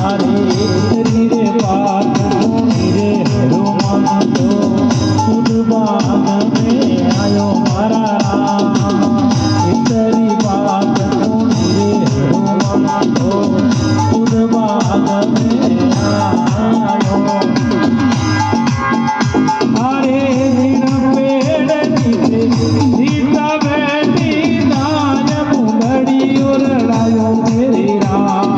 अरे तेरी रे बात सुनी रे हनुमान तो खुद बाग में आयो मारा राम। तेरी बात सुनी रे हनुमान तो खुद बाग में आयो। अरे नीम पेड़ नीचे सीता बैठी नाय मुंगड़ी उड़ायो मेरे राम।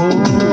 Oh